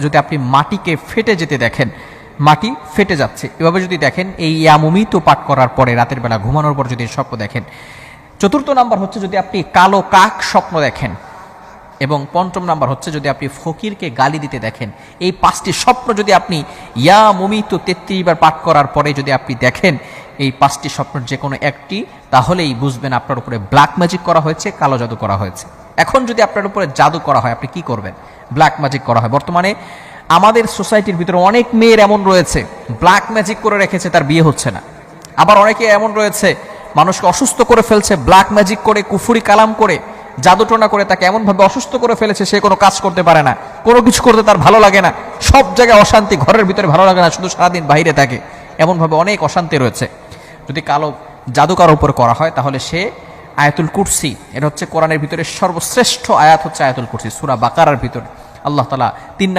যদি আপনি মাটিকে ফেটে যেতে দেখেন, মাটি ফেটে যাচ্ছে, এভাবে যদি দেখেন, এই ইয়ামুমিত পাঠ করার পরে রাতের বেলা ঘুমানোর পর যদি স্বপ্ন দেখেন। চতুর্থ নাম্বার হচ্ছে যদি আপনি কালো কাক স্বপ্ন দেখেন, এবং পঞ্চম নাম্বার হচ্ছে যদি আপনি ফকিরকে গালি দিতে দেখেন। এই পাঁচটি স্বপ্ন যদি আপনি ইয়ামুমিত 33 বার পাঠ করার পরে যদি আপনি দেখেন, এই পাঁচটি স্বপ্নের যে কোনো একটি, তাহলেই বুঝবেন আপনার উপরে ব্ল্যাক ম্যাজিক করা হয়েছে, কালো জাদু করা হয়েছে। এখন যদি আপনার উপরে জাদু করা হয়, আপনি কি করবেন? ব্ল্যাক ম্যাজিক করা হয়। বর্তমানে আমাদের সোসাইটির ভিতরে অনেক মেয়ের এমন রয়েছে, ব্ল্যাক ম্যাজিক করে রেখেছে, তার বিয়ে হচ্ছে না। আবার অনেকে এমন রয়েছে, মানুষকে অসুস্থ করে ফেলছে, ব্ল্যাক ম্যাজিক করে, কুফুরি কালাম করে, জাদুটোনা করে তাকে এমনভাবে অসুস্থ করে ফেলেছে, সে কোনো কাজ করতে পারে না, কোনো কিছু করতে তার ভালো লাগে না, সব জায়গায় অশান্তি, ঘরের ভিতরে ভালো লাগে না, শুধু সারাদিন বাইরে থাকে। এমনভাবে অনেক অশান্তি রয়েছে। যদি কালো জাদু কারোর উপর করা হয়, তাহলে সে আয়াতুল কুরসি, এটা হচ্ছে কোরআনের ভিতরে সর্বশ্রেষ্ঠ আয়াত হচ্ছে আয়াতুল কুরসি, সূরা বাকারার ভিতরে আল্লাহ তাআলা 3